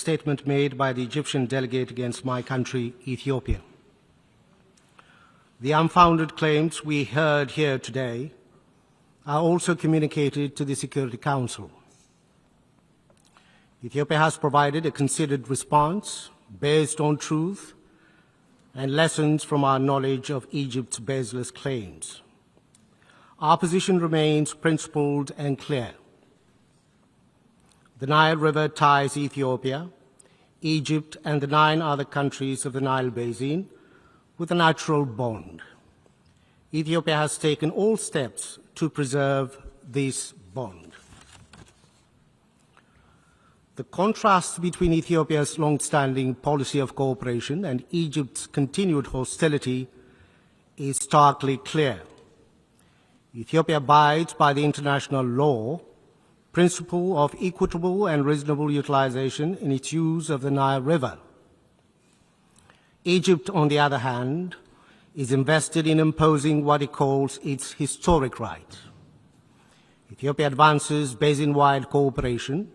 statement made by the Egyptian delegate against my country, Ethiopia. The unfounded claims we heard here today are also communicated to the Security Council. Ethiopia has provided a considered response based on truth and lessons from our knowledge of Egypt's baseless claims. Our position remains principled and clear. The Nile River ties Ethiopia, Egypt, and the 9 other countries of the Nile Basin with a natural bond. Ethiopia has taken all steps to preserve this bond. The contrast between Ethiopia's long-standing policy of cooperation and Egypt's continued hostility is starkly clear. Ethiopia abides by the international law principle of equitable and reasonable utilization in its use of the Nile River. Egypt, on the other hand, is invested in imposing what it calls its historic right. Ethiopia advances basin-wide cooperation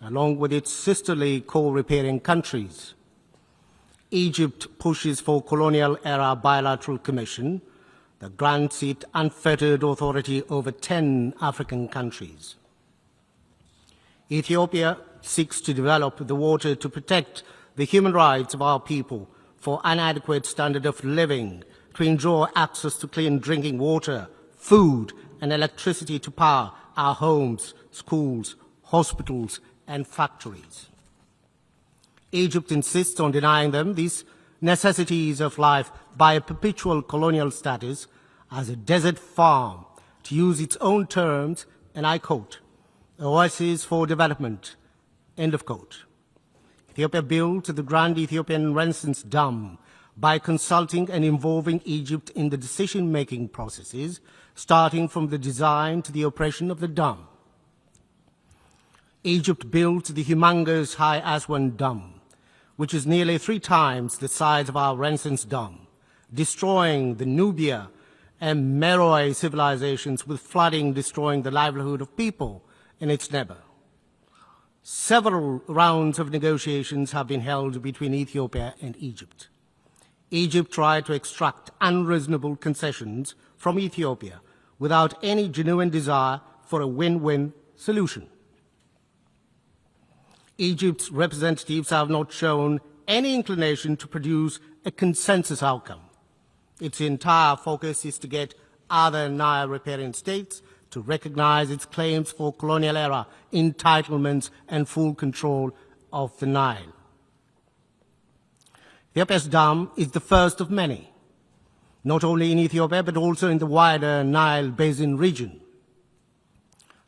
along with its sisterly coal-repairing countries. Egypt pushes for colonial-era bilateral commission that grants it unfettered authority over 10 African countries. Ethiopia seeks to develop the water to protect the human rights of our people for inadequate standard of living, to ensure access to clean drinking water, food, and electricity to power our homes, schools, hospitals, and factories. Egypt insists on denying them these necessities of life by a perpetual colonial status as a desert farm, to use its own terms, and I quote, oasis for development, end of quote. Ethiopia built the Grand Ethiopian Renaissance Dam by consulting and involving Egypt in the decision-making processes, starting from the design to the operation of the dam. Egypt built the humongous High Aswan Dam, which is nearly 3 times the size of our Renaissance Dam, destroying the Nubia and Meroe civilizations with flooding, destroying the livelihood of people in its neighbor. Several rounds of negotiations have been held between Ethiopia and Egypt. Egypt tried to extract unreasonable concessions from Ethiopia without any genuine desire for a win-win solution. Egypt's representatives have not shown any inclination to produce a consensus outcome. Its entire focus is to get other Nile riparian states to recognize its claims for colonial-era entitlements and full control of the Nile. Ethiopia's dam is the first of many, not only in Ethiopia but also in the wider Nile Basin region.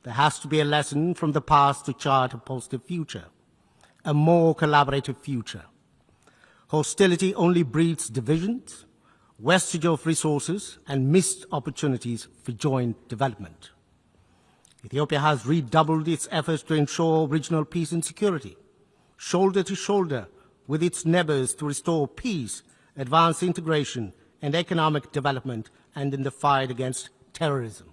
There has to be a lesson from the past to chart a positive future, a more collaborative future. Hostility only breeds divisions, wastage of resources, and missed opportunities for joint development. Ethiopia has redoubled its efforts to ensure regional peace and security, shoulder to shoulder with its neighbors to restore peace, advance integration and economic development, and in the fight against terrorism.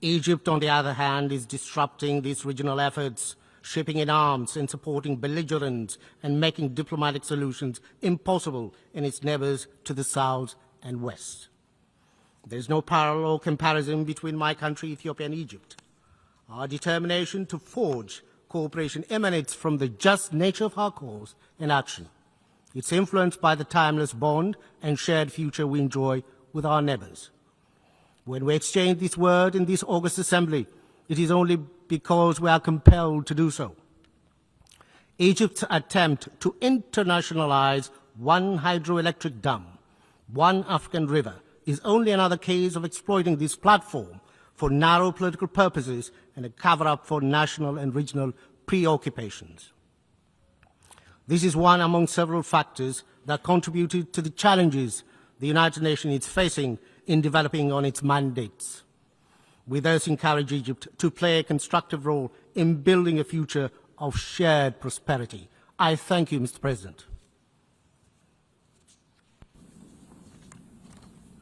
Egypt, on the other hand, is disrupting these regional efforts, shipping in arms and supporting belligerents and making diplomatic solutions impossible in its neighbors to the south and west. There is no parallel or comparison between my country, Ethiopia, and Egypt. Our determination to forge cooperation emanates from the just nature of our cause and action. It's influenced by the timeless bond and shared future we enjoy with our neighbors. When we exchange this word in this August Assembly, it is only because we are compelled to do so. Egypt's attempt to internationalize one hydroelectric dam, one African river, is only another case of exploiting this platform for narrow political purposes and a cover-up for national and regional preoccupations. This is one among several factors that contributed to the challenges the United Nations is facing in developing on its mandates. We thus encourage Egypt to play a constructive role in building a future of shared prosperity. I thank you, Mr. President.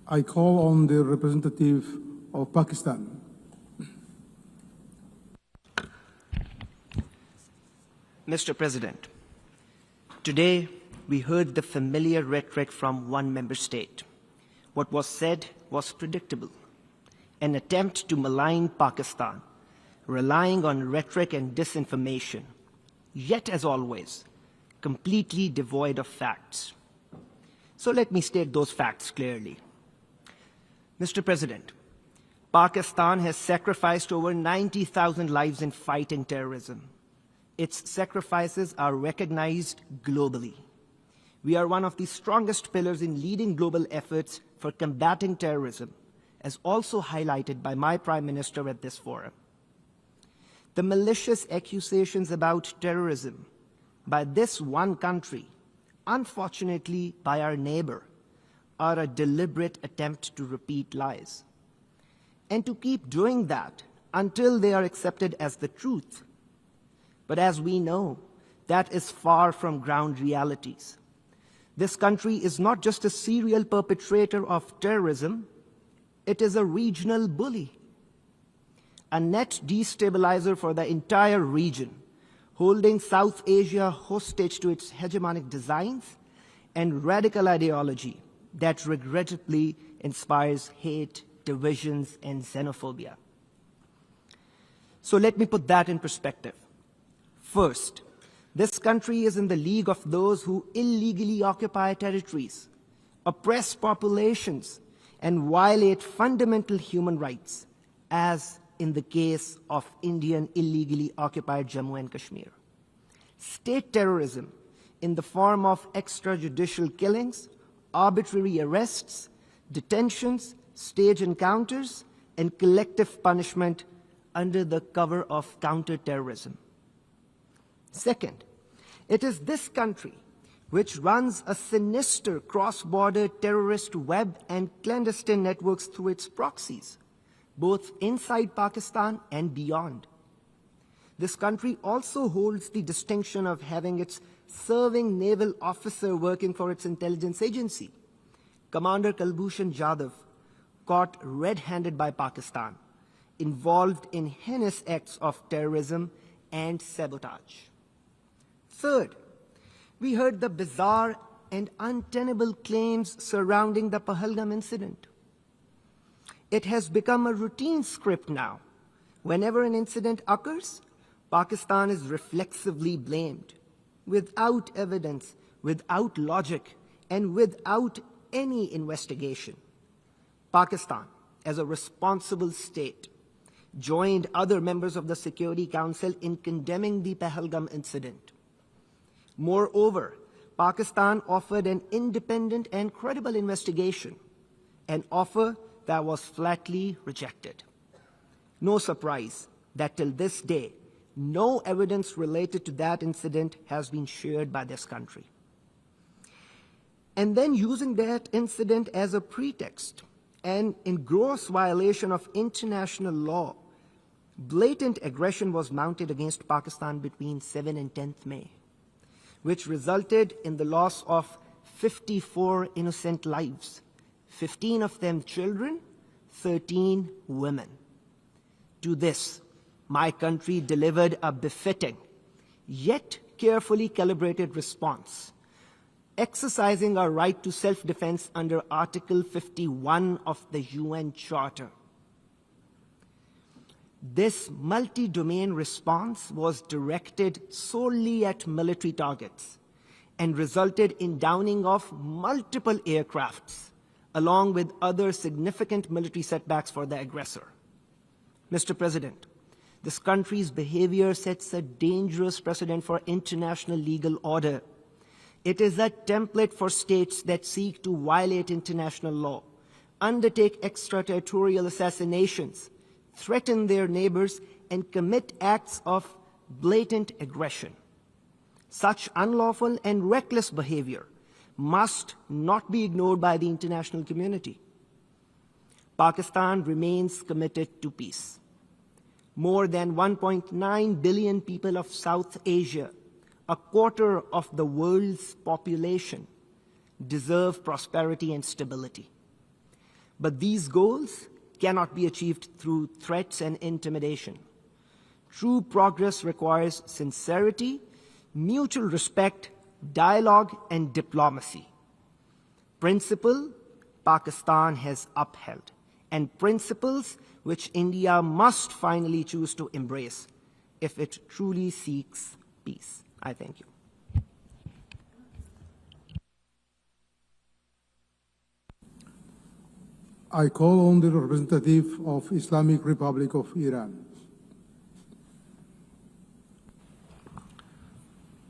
I call on the representative of Pakistan. Mr. President, today we heard the familiar rhetoric from one member state. What was said was predictable. An attempt to malign Pakistan, relying on rhetoric and disinformation, yet as always, completely devoid of facts. So let me state those facts clearly. Mr. President, Pakistan has sacrificed over 90,000 lives in fighting terrorism. Its sacrifices are recognized globally. We are one of the strongest pillars in leading global efforts for combating terrorism, as also highlighted by my Prime Minister at this forum. The malicious accusations about terrorism by this one country, unfortunately by our neighbor, are a deliberate attempt to repeat lies, and to keep doing that until they are accepted as the truth. But as we know, that is far from ground realities. This country is not just a serial perpetrator of terrorism, it is a regional bully, a net destabilizer for the entire region, holding South Asia hostage to its hegemonic designs and radical ideology that regrettably inspires hate, divisions, and xenophobia. So let me put that in perspective. First, this country is in the league of those who illegally occupy territories, oppress populations, and violate fundamental human rights, as in the case of Indian illegally occupied Jammu and Kashmir. State terrorism in the form of extrajudicial killings, arbitrary arrests, detentions, stage encounters, and collective punishment under the cover of counterterrorism. Second, it is this country which runs a sinister cross-border terrorist web and clandestine networks through its proxies, both inside Pakistan and beyond. This country also holds the distinction of having its serving naval officer working for its intelligence agency, Commander Kulbhushan Jadhav, caught red-handed by Pakistan, involved in heinous acts of terrorism and sabotage. Third, we heard the bizarre and untenable claims surrounding the Pahalgam incident. It has become a routine script now. Whenever an incident occurs, Pakistan is reflexively blamed, without evidence, without logic, and without any investigation. Pakistan, as a responsible state, joined other members of the Security Council in condemning the Pahalgam incident. Moreover, Pakistan offered an independent and credible investigation, an offer that was flatly rejected. No surprise that till this day, no evidence related to that incident has been shared by this country. And then using that incident as a pretext and in gross violation of international law, blatant aggression was mounted against Pakistan between 7 and 10th May, which resulted in the loss of 54 innocent lives, 15 of them children, 13 women. To this, my country delivered a befitting, yet carefully calibrated response, exercising our right to self-defense under Article 51 of the UN Charter. This multi-domain response was directed solely at military targets and resulted in downing of multiple aircrafts, along with other significant military setbacks for the aggressor. Mr. President, this country's behavior sets a dangerous precedent for international legal order. It is a template for states that seek to violate international law, undertake extraterritorial assassinations, threaten their neighbors, and commit acts of blatant aggression. Such unlawful and reckless behavior must not be ignored by the international community. Pakistan remains committed to peace. More than 1.9 billion people of South Asia, a quarter of the world's population, deserve prosperity and stability. But these goals cannot be achieved through threats and intimidation. True progress requires sincerity, mutual respect, dialogue, and diplomacy. Principle Pakistan has upheld, and principles which India must finally choose to embrace if it truly seeks peace. I thank you. I call on the representative of Islamic Republic of Iran.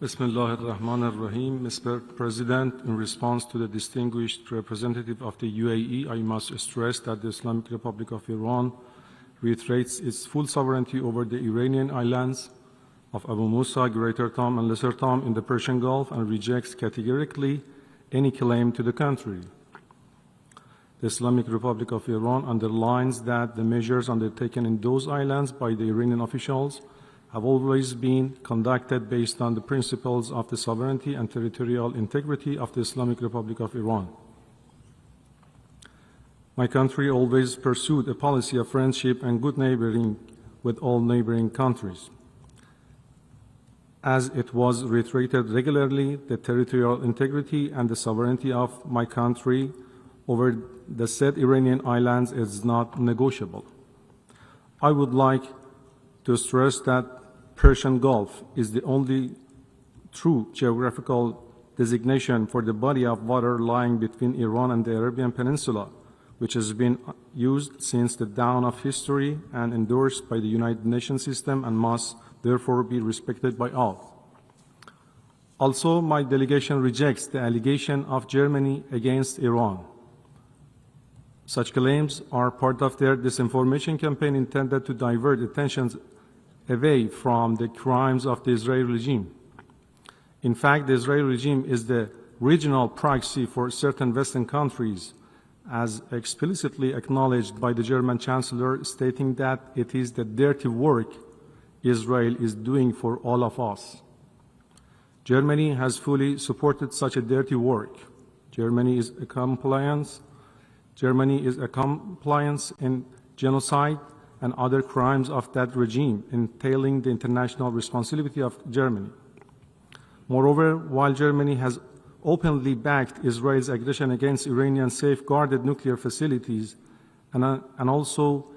Bismillah ar-Rahman ar-Rahim. Mr. President, in response to the distinguished representative of the UAE, I must stress that the Islamic Republic of Iran reiterates its full sovereignty over the Iranian islands of Abu Musa, Greater Tom, and Lesser Tom in the Persian Gulf and rejects categorically any claim to the contrary. The Islamic Republic of Iran underlines that the measures undertaken in those islands by the Iranian officials have always been conducted based on the principles of the sovereignty and territorial integrity of the Islamic Republic of Iran. My country always pursued a policy of friendship and good neighboring with all neighboring countries. As it was reiterated regularly, the territorial integrity and the sovereignty of my country over the said Iranian islands is not negotiable. I would like to stress that Persian Gulf is the only true geographical designation for the body of water lying between Iran and the Arabian Peninsula, which has been used since the dawn of history and endorsed by the United Nations system and must therefore be respected by all. Also, my delegation rejects the allegation of Germany against Iran. Such claims are part of their disinformation campaign intended to divert attention away from the crimes of the Israeli regime. In fact, the Israeli regime is the regional proxy for certain Western countries, as explicitly acknowledged by the German Chancellor, stating that it is the dirty work Israel is doing for all of us. Germany has fully supported such a dirty work. Germany is a compliance in genocide and other crimes of that regime, entailing the international responsibility of Germany. Moreover, while Germany has openly backed Israel's aggression against Iranian safeguarded nuclear facilities and also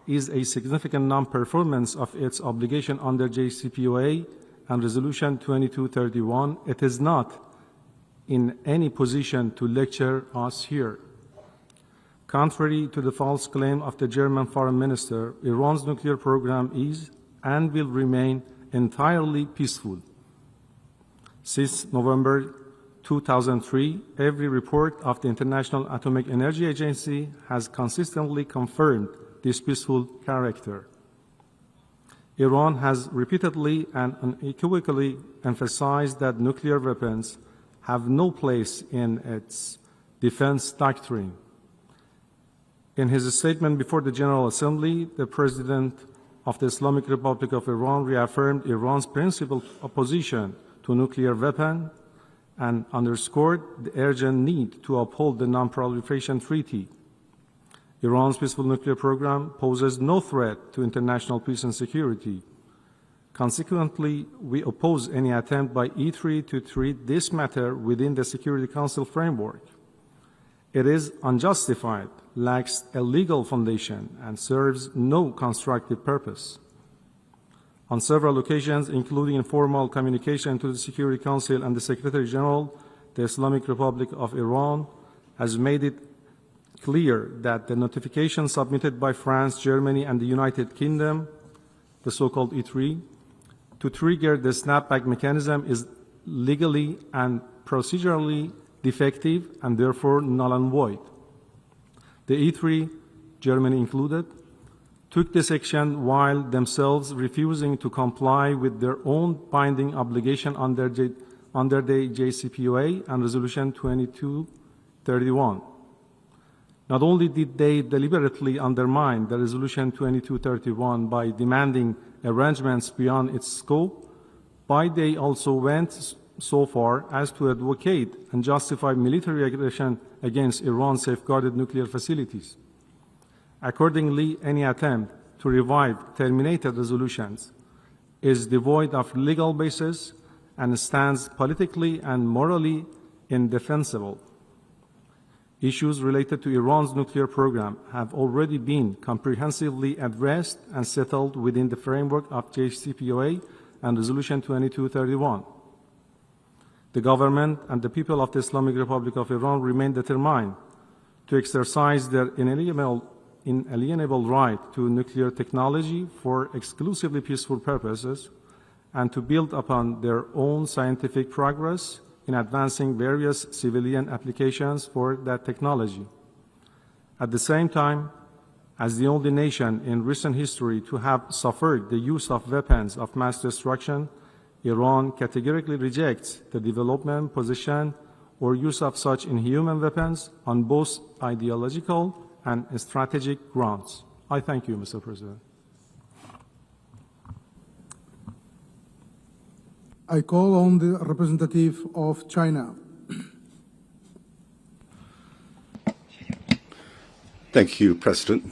is a significant non-performance of its obligation under JCPOA and Resolution 2231, it is not in any position to lecture us here. Contrary to the false claim of the German foreign minister, Iran's nuclear program is and will remain entirely peaceful. Since November 2003, every report of the International Atomic Energy Agency has consistently confirmed this peaceful character. Iran has repeatedly and unequivocally emphasized that nuclear weapons have no place in its defense doctrine. In his statement before the General Assembly, the President of the Islamic Republic of Iran reaffirmed Iran's principled opposition to nuclear weapons and underscored the urgent need to uphold the Non-Proliferation Treaty. Iran's peaceful nuclear program poses no threat to international peace and security. Consequently, we oppose any attempt by E3 to treat this matter within the Security Council framework. It is unjustified, lacks a legal foundation, and serves no constructive purpose. On several occasions, including informal communication to the Security Council and the Secretary General, the Islamic Republic of Iran has made it clear that the notification submitted by France, Germany, and the United Kingdom, the so-called E3, to trigger the snapback mechanism is legally and procedurally defective and therefore null and void. The E3, Germany included, took this action while themselves refusing to comply with their own binding obligation under the JCPOA and Resolution 2231. Not only did they deliberately undermine the Resolution 2231 by demanding arrangements beyond its scope, but they also went so far as to advocate and justify military aggression against Iran's safeguarded nuclear facilities. Accordingly, any attempt to revive terminated resolutions is devoid of legal basis and stands politically and morally indefensible. Issues related to Iran's nuclear program have already been comprehensively addressed and settled within the framework of JCPOA and Resolution 2231. The government and the people of the Islamic Republic of Iran remain determined to exercise their inalienable right to nuclear technology for exclusively peaceful purposes and to build upon their own scientific progress in advancing various civilian applications for that technology. At the same time, as the only nation in recent history to have suffered the use of weapons of mass destruction, Iran categorically rejects the development, possession, or use of such inhuman weapons on both ideological and strategic grounds. I thank you, Mr. President. I call on the representative of China. Thank you, President.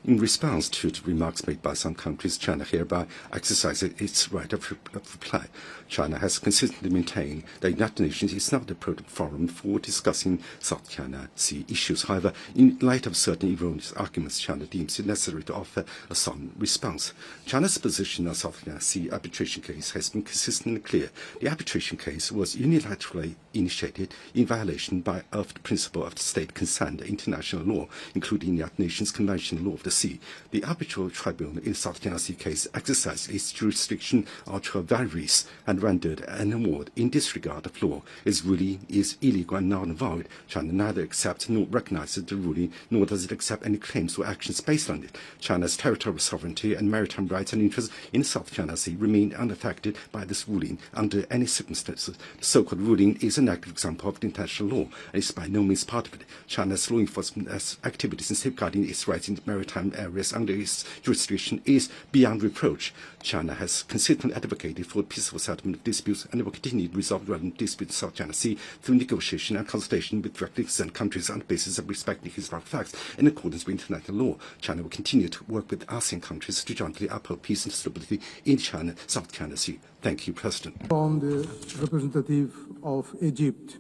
In response to the remarks made by some countries, China hereby exercises its right of reply. China has consistently maintained that the United Nations is not the appropriate forum for discussing South China Sea issues. However, in light of certain erroneous arguments, China deems it necessary to offer a sound response. China's position on South China Sea arbitration case has been consistently clear. The arbitration case was unilaterally initiated in violation of the principle of state consent and international law, including the United Nations Convention Law of the Sea. The arbitral tribunal in the South China Sea case exercised its jurisdiction ultra vires and rendered an award in disregard of law. Its ruling is illegal and null and void. China neither accepts nor recognizes the ruling, nor does it accept any claims or actions based on it. China's territorial sovereignty and maritime rights and interests in the South China Sea remain unaffected by this ruling under any circumstances. The so-called ruling is an active example of international law and is by no means part of it. China's law enforcement activities in safeguarding its rights in maritime areas under its jurisdiction is beyond reproach. China has consistently advocated for peaceful settlement of disputes and will continue to resolve relevant disputes in the South China Sea through negotiation and consultation with directly concerned countries on the basis of respecting historical facts in accordance with international law. China will continue to work with ASEAN countries to jointly uphold peace and stability in China, South China Sea. Thank you, President. On the representative of Egypt.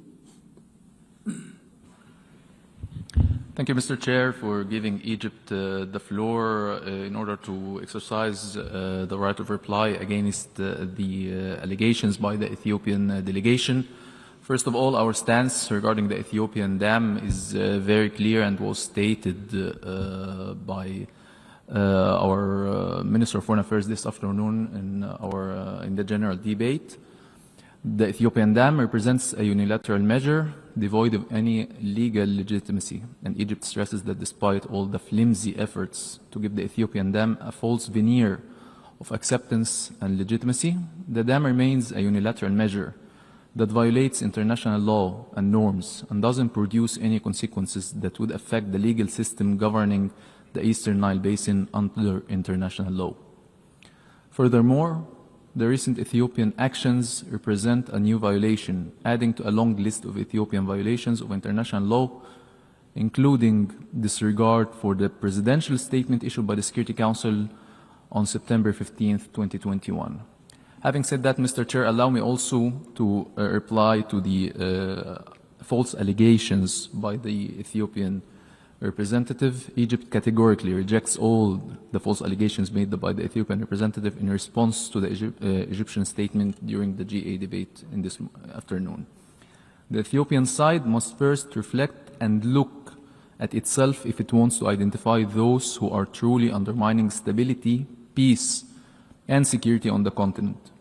Thank you, Mr. Chair, for giving Egypt the floor in order to exercise the right of reply against the allegations by the Ethiopian delegation. First of all, our stance regarding the Ethiopian dam is very clear and was stated by our Minister of Foreign Affairs this afternoon in the general debate. The Ethiopian dam represents a unilateral measure devoid of any legal legitimacy, and Egypt stresses that despite all the flimsy efforts to give the Ethiopian dam a false veneer of acceptance and legitimacy, the dam remains a unilateral measure that violates international law and norms and doesn't produce any consequences that would affect the legal system governing the Eastern Nile Basin under international law. Furthermore, the recent Ethiopian actions represent a new violation, adding to a long list of Ethiopian violations of international law, including disregard for the presidential statement issued by the Security Council on September 15, 2021. Having said that, Mr. Chair, allow me also to reply to the false allegations by the Ethiopian representative. Egypt categorically rejects all the false allegations made by the Ethiopian representative in response to the Egyptian statement during the GA debate in this afternoon. The Ethiopian side must first reflect and look at itself if it wants to identify those who are truly undermining stability, peace, and security on the continent.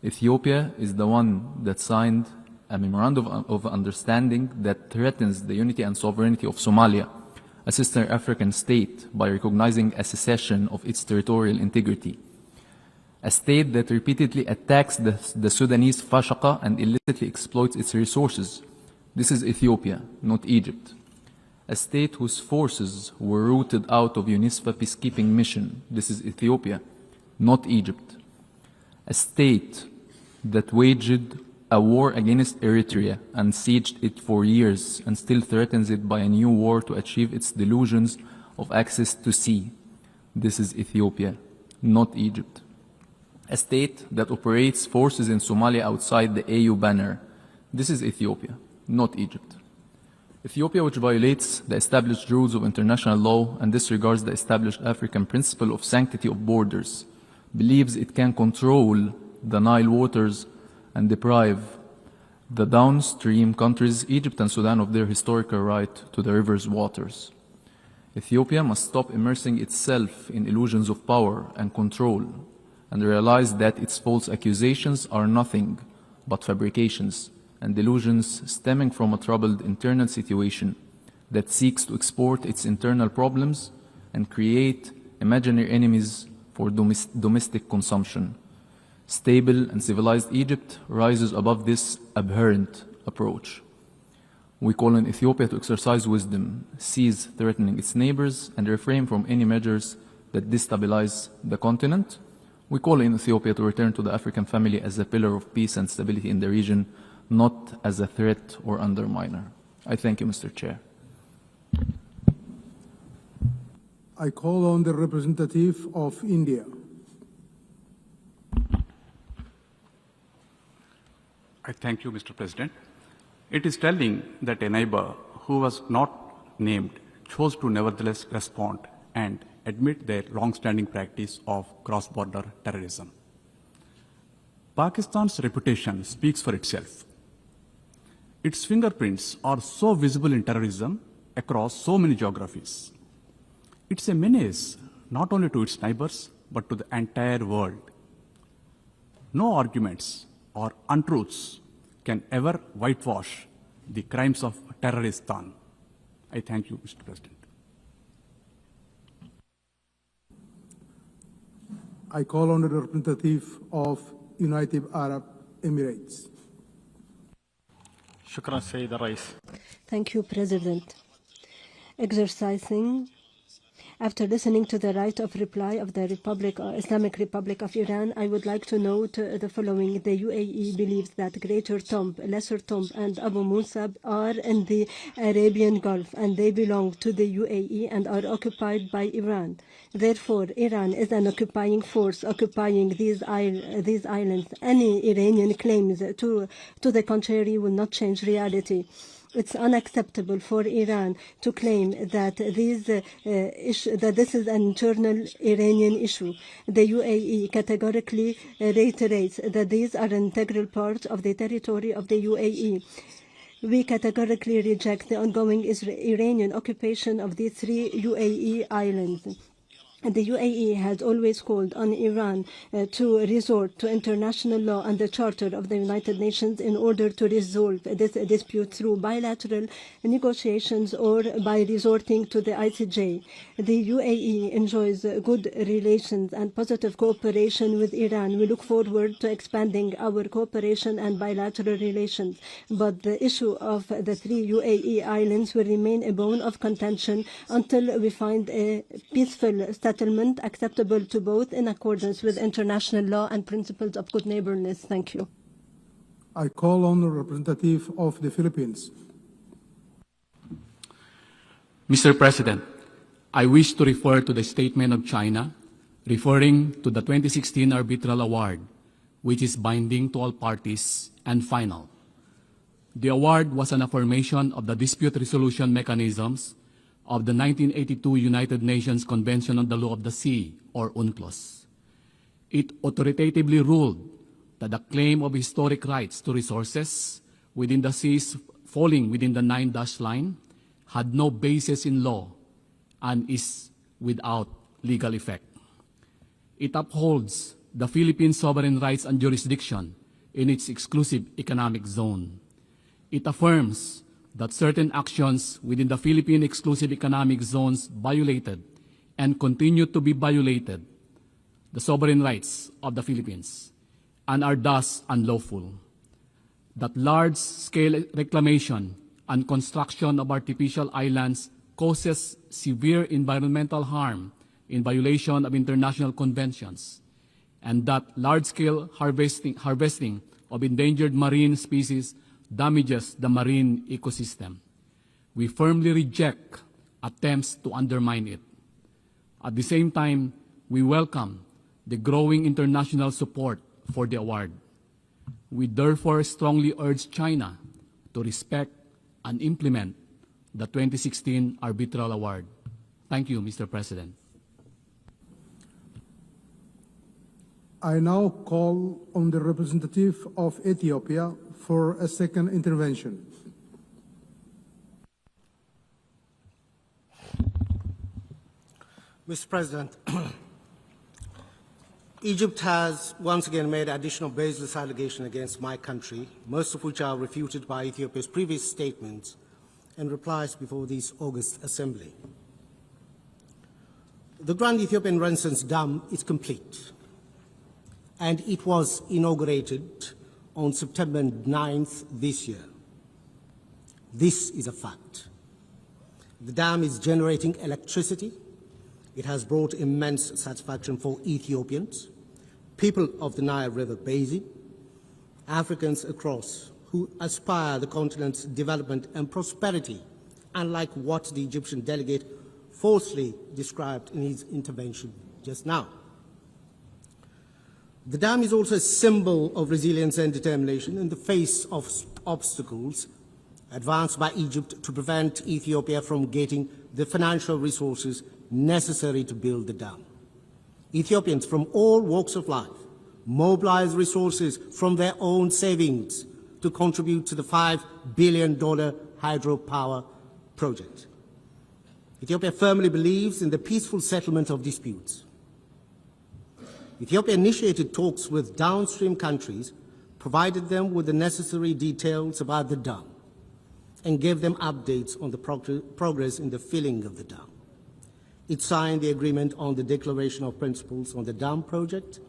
Ethiopia is the one that signed a memorandum of understanding that threatens the unity and sovereignty of Somalia, a sister African state, by recognizing a secession of its territorial integrity. A state that repeatedly attacks the Sudanese Fashaqa and illicitly exploits its resources. This is Ethiopia, not Egypt. A state whose forces were rooted out of UNISFA peacekeeping mission. This is Ethiopia, not Egypt. A state that waged a war against Eritrea and sieged it for years and still threatens it by a new war to achieve its delusions of access to sea. This is Ethiopia, not Egypt. a state that operates forces in Somalia outside the AU banner. This is Ethiopia, not Egypt. Ethiopia, which violates the established rules of international law and disregards the established African principle of sanctity of borders, believes it can control the Nile waters and deprive the downstream countries, Egypt and Sudan, of their historical right to the river's waters. Ethiopia must stop immersing itself in illusions of power and control and realize that its false accusations are nothing but fabrications and delusions stemming from a troubled internal situation that seeks to export its internal problems and create imaginary enemies for domestic consumption. Stable and civilized Egypt rises above this abhorrent approach. We call on Ethiopia to exercise wisdom, cease threatening its neighbors, and refrain from any measures that destabilize the continent. We call on Ethiopia to return to the African family as a pillar of peace and stability in the region, not as a threat or underminer. I thank you, Mr. Chair. I call on the representative of India. I thank you, Mr. President. It is telling that a neighbor who was not named chose to nevertheless respond and admit their long-standing practice of cross-border terrorism. Pakistan's reputation speaks for itself. Its fingerprints are so visible in terrorism across so many geographies. It's a menace not only to its neighbors, but to the entire world. No arguments or untruths can ever whitewash the crimes of terroristan. I thank you, Mr. President. I call on the representative of United Arab Emirates. شكرا سيد الرئيس. Thank you, President. After listening to the right of reply of the Islamic Republic of Iran, I would like to note the following. The UAE believes that Greater Tomb, Lesser Tomb, and Abu Musab are in the Arabian Gulf, and they belong to the UAE and are occupied by Iran. Therefore, Iran is an occupying force occupying these islands. Any Iranian claims to the contrary will not change reality. It's unacceptable for Iran to claim that this is an internal Iranian issue. The UAE categorically reiterates that these are an integral part of the territory of the UAE. We categorically reject the ongoing Iranian occupation of these three UAE islands. The UAE has always called on Iran to resort to international law and the Charter of the United Nations in order to resolve this dispute through bilateral negotiations or by resorting to the ICJ. The UAE enjoys good relations and positive cooperation with Iran. We look forward to expanding our cooperation and bilateral relations, but the issue of the three UAE islands will remain a bone of contention until we find a peaceful settlement acceptable to both in accordance with international law and principles of good neighborliness. Thank you. I call on the representative of the Philippines. Mr. President, I wish to refer to the statement of China referring to the 2016 Arbitral Award, which is binding to all parties and final. The award was an affirmation of the dispute resolution mechanisms of the 1982 United Nations Convention on the Law of the Sea, or UNCLOS. It authoritatively ruled that the claim of historic rights to resources within the seas falling within the 9-dash line had no basis in law and is without legal effect. It upholds the Philippine sovereign rights and jurisdiction in its exclusive economic zone. It affirms that certain actions within the Philippine exclusive economic zones violated and continue to be violated the sovereign rights of the Philippines and are thus unlawful. That large-scale reclamation and construction of artificial islands causes severe environmental harm in violation of international conventions, and that large-scale harvesting of endangered marine species damages the marine ecosystem. We firmly reject attempts to undermine it. At the same time, we welcome the growing international support for the award. We therefore strongly urge China to respect and implement the 2016 Arbitral Award. Thank you, Mr. President. I now call on the representative of Ethiopia for a second intervention. Mr. President, Egypt has once again made additional baseless allegations against my country, most of which are refuted by Ethiopia's previous statements and replies before this August Assembly. The Grand Ethiopian Renaissance Dam is complete, and it was inaugurated on September 9th this year. This is a fact. The dam is generating electricity. It has brought immense satisfaction for Ethiopians, people of the Nile River Basin, Africans across who aspire the continent's development and prosperity, unlike what the Egyptian delegate falsely described in his intervention just now. The dam is also a symbol of resilience and determination in the face of obstacles advanced by Egypt to prevent Ethiopia from getting the financial resources necessary to build the dam. Ethiopians from all walks of life mobilize resources from their own savings to contribute to the $5 billion hydropower project. Ethiopia firmly believes in the peaceful settlement of disputes. Ethiopia initiated talks with downstream countries, provided them with the necessary details about the dam, and gave them updates on the progress in the filling of the dam. It signed the agreement on the Declaration of Principles on the dam project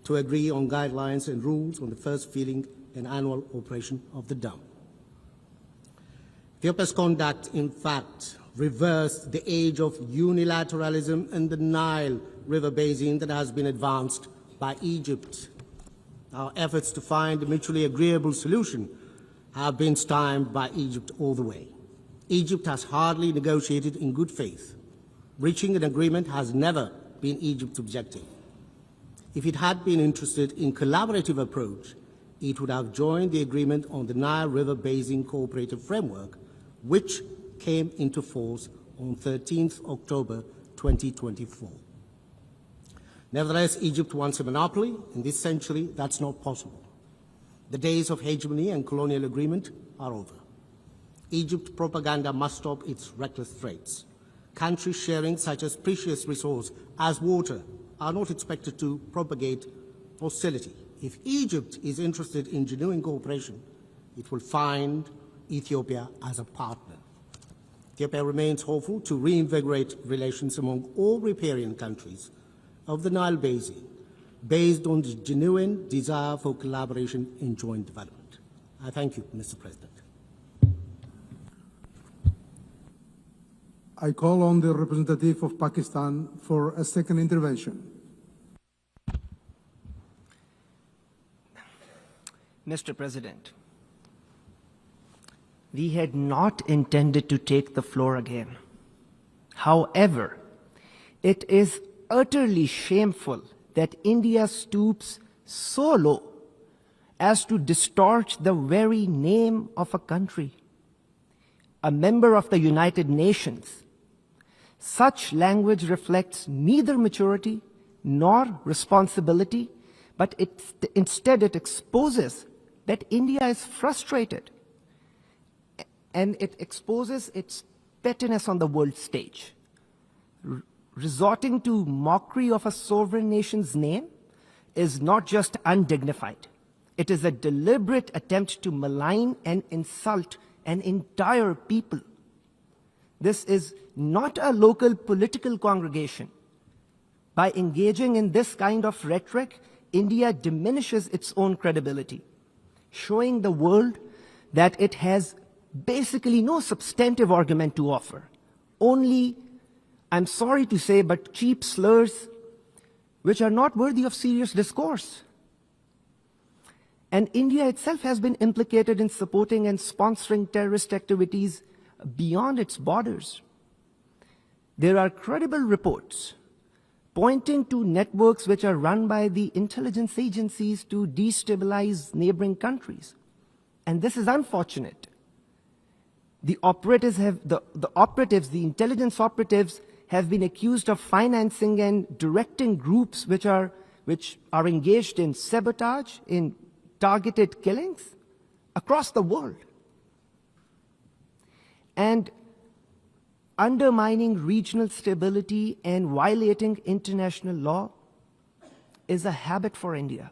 to agree on guidelines and rules on the first filling and annual operation of the dam. Ethiopia's conduct, in fact, reversed the age of unilateralism in the Nile River Basin that has been advanced by Egypt. Our efforts to find a mutually agreeable solution have been stymied by Egypt all the way. Egypt has hardly negotiated in good faith. Reaching an agreement has never been Egypt's objective. If it had been interested in collaborative approach, it would have joined the agreement on the Nile River Basin Cooperative Framework, which came into force on 13th October 2024. Nevertheless, Egypt wants a monopoly. In this century, that's not possible. The days of hegemony and colonial agreement are over. Egypt propaganda must stop its reckless threats. Countries sharing such a precious resource as water are not expected to propagate hostility. If Egypt is interested in genuine cooperation, it will find Ethiopia as a partner. Ethiopia remains hopeful to reinvigorate relations among all riparian countries of the Nile Basin, based on the genuine desire for collaboration in joint development. I thank you, Mr. President. I call on the representative of Pakistan for a second intervention. Mr. President, we had not intended to take the floor again. However, it is utterly shameful that India stoops so low as to distort the very name of a country, a member of the United Nations. Such language reflects neither maturity nor responsibility, but instead it exposes that India is frustrated, and it exposes its pettiness on the world stage. Resorting to mockery of a sovereign nation's name is not just undignified. It is a deliberate attempt to malign and insult an entire people. This is not a local political congregation. By engaging in this kind of rhetoric, India diminishes its own credibility, showing the world that it has basically no substantive argument to offer, only, I'm sorry to say, but cheap slurs which are not worthy of serious discourse. And India itself has been implicated in supporting and sponsoring terrorist activities beyond its borders. There are credible reports pointing to networks which are run by the intelligence agencies to destabilize neighboring countries. And this is unfortunate. The operatives, the intelligence operatives have been accused of financing and directing groups which are engaged in sabotage, in targeted killings across the world. And undermining regional stability and violating international law is a habit for India.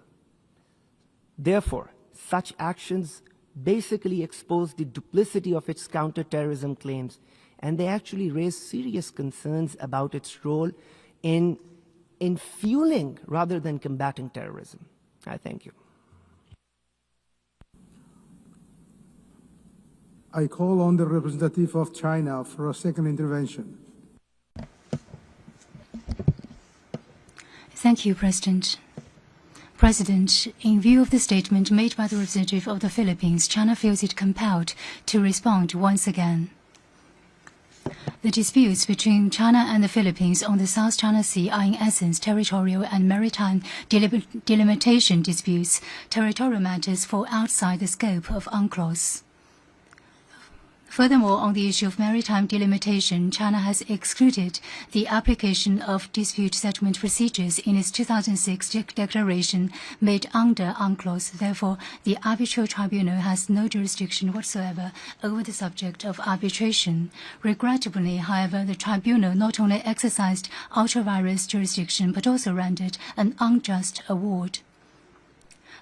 Therefore, such actions basically expose the duplicity of its counterterrorism claims, and they actually raise serious concerns about its role in fueling rather than combating terrorism. I thank you. I call on the representative of China for a second intervention. Thank you, President. President, in view of the statement made by the representative of the Philippines, China feels it compelled to respond once again. The disputes between China and the Philippines on the South China Sea are in essence territorial and maritime delimitation disputes. Territorial matters fall outside the scope of UNCLOS. Furthermore, on the issue of maritime delimitation, China has excluded the application of dispute settlement procedures in its 2006 declaration made under UNCLOS. Therefore, the arbitral tribunal has no jurisdiction whatsoever over the subject of arbitration. Regrettably, however, the tribunal not only exercised ultra-vires jurisdiction but also rendered an unjust award.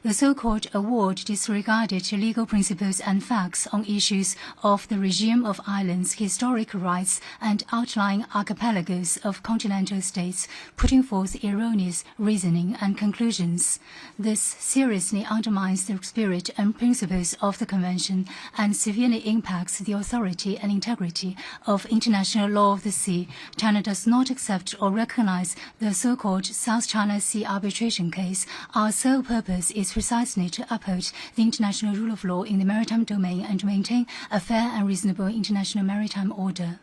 The so-called award disregarded legal principles and facts on issues of the regime of islands, historic rights, and outlying archipelagos of continental states, putting forth erroneous reasoning and conclusions. This seriously undermines the spirit and principles of the Convention and severely impacts the authority and integrity of international law of the sea. China does not accept or recognize the so-called South China Sea arbitration case. Our sole purpose is precisely to uphold the international rule of law in the maritime domain and to maintain a fair and reasonable international maritime order.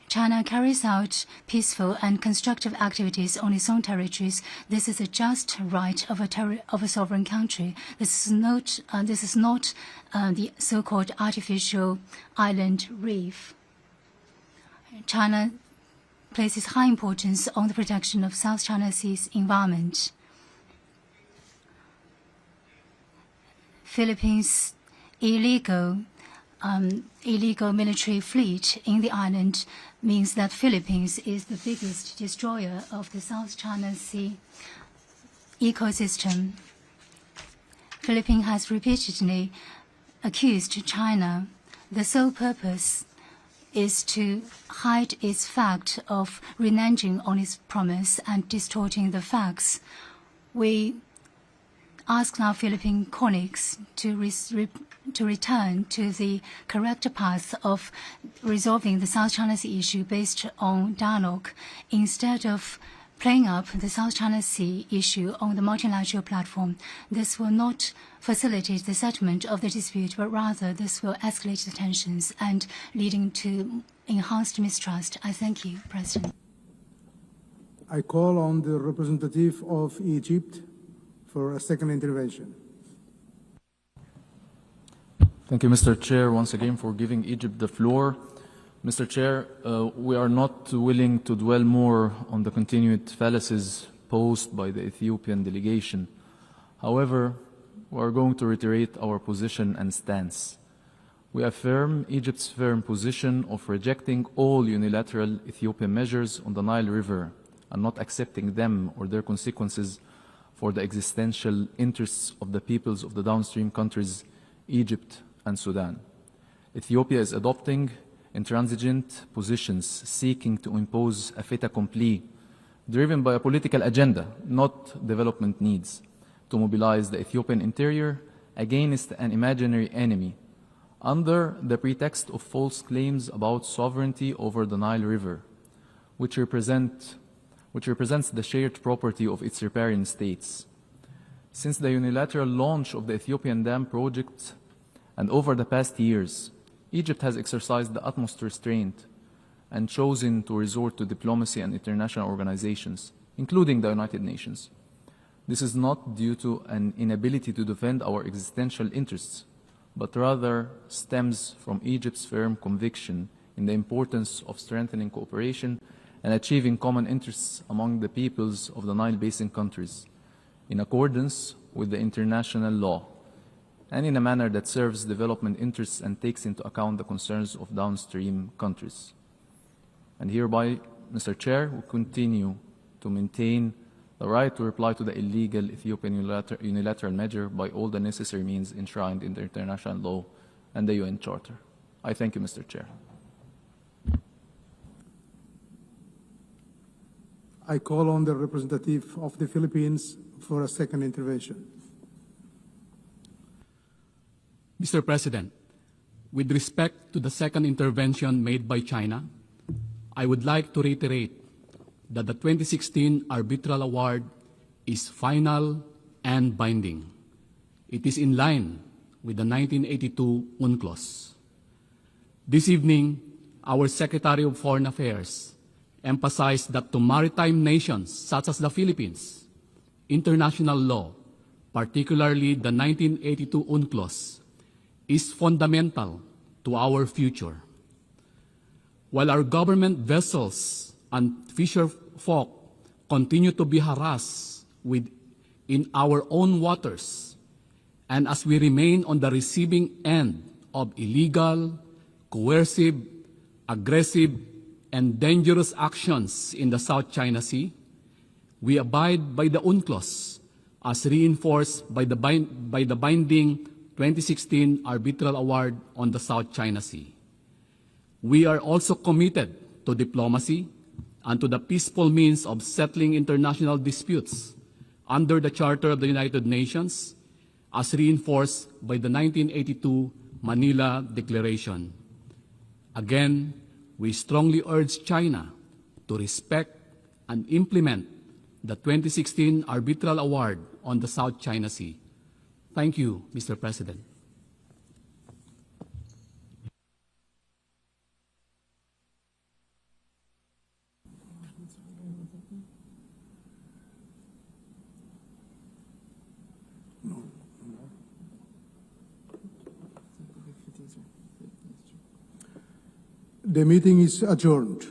China carries out peaceful and constructive activities on its own territories. This is a just right of a sovereign country. This is not the so-called artificial island reef. China places high importance on the protection of South China Sea's environment. Philippines' illegal military fleet in the island means that Philippines is the biggest destroyer of the South China Sea ecosystem. Philippines has repeatedly accused China. The sole purpose is to hide its fact of reneging on its promise and distorting the facts. We ask our Philippine colleagues to return to the correct path of resolving the South China Sea issue based on dialogue, instead of playing up the South China Sea issue on the multilateral platform. This will not facilitate the settlement of the dispute, but rather this will escalate the tensions and leading to enhanced mistrust. I thank you, President. I call on the representative of Egypt for a second intervention. Thank you, Mr. Chair, once again for giving Egypt the floor. Mr. Chair, we are not willing to dwell more on the continued fallacies posed by the Ethiopian delegation. However, we are going to reiterate our position and stance. We affirm Egypt's firm position of rejecting all unilateral Ethiopian measures on the Nile River and not accepting them or their consequences for the existential interests of the peoples of the downstream countries, Egypt and Sudan. Ethiopia is adopting intransigent positions seeking to impose a fait accompli driven by a political agenda, not development needs, to mobilize the Ethiopian interior against an imaginary enemy under the pretext of false claims about sovereignty over the Nile River, which represents the shared property of its riparian states. Since the unilateral launch of the Ethiopian Dam project and over the past years, Egypt has exercised the utmost restraint and chosen to resort to diplomacy and international organizations, including the United Nations. This is not due to an inability to defend our existential interests, but rather stems from Egypt's firm conviction in the importance of strengthening cooperation and achieving common interests among the peoples of the Nile Basin countries, in accordance with the international law, and in a manner that serves development interests and takes into account the concerns of downstream countries. And hereby, Mr. Chair, we continue to maintain the right to reply to the illegal Ethiopian unilateral measure by all the necessary means enshrined in the international law and the UN Charter. I thank you, Mr. Chair. I call on the representative of the Philippines for a second intervention. Mr. President, with respect to the second intervention made by China, I would like to reiterate that the 2016 arbitral award is final and binding. It is in line with the 1982 UNCLOS. This evening, our Secretary of Foreign Affairs emphasized that to maritime nations such as the Philippines, international law, particularly the 1982 UNCLOS, is fundamental to our future. While our government vessels and fisher folk continue to be harassed in our own waters, and as we remain on the receiving end of illegal, coercive, aggressive, and dangerous actions in the South China Sea, we abide by the UNCLOS as reinforced by the binding 2016 arbitral award on the South China Sea. We are also committed to diplomacy and to the peaceful means of settling international disputes under the Charter of the United Nations as reinforced by the 1982 Manila Declaration. Again, we strongly urge China to respect and implement the 2016 arbitral award on the South China Sea. Thank you, Mr. President. The meeting is adjourned.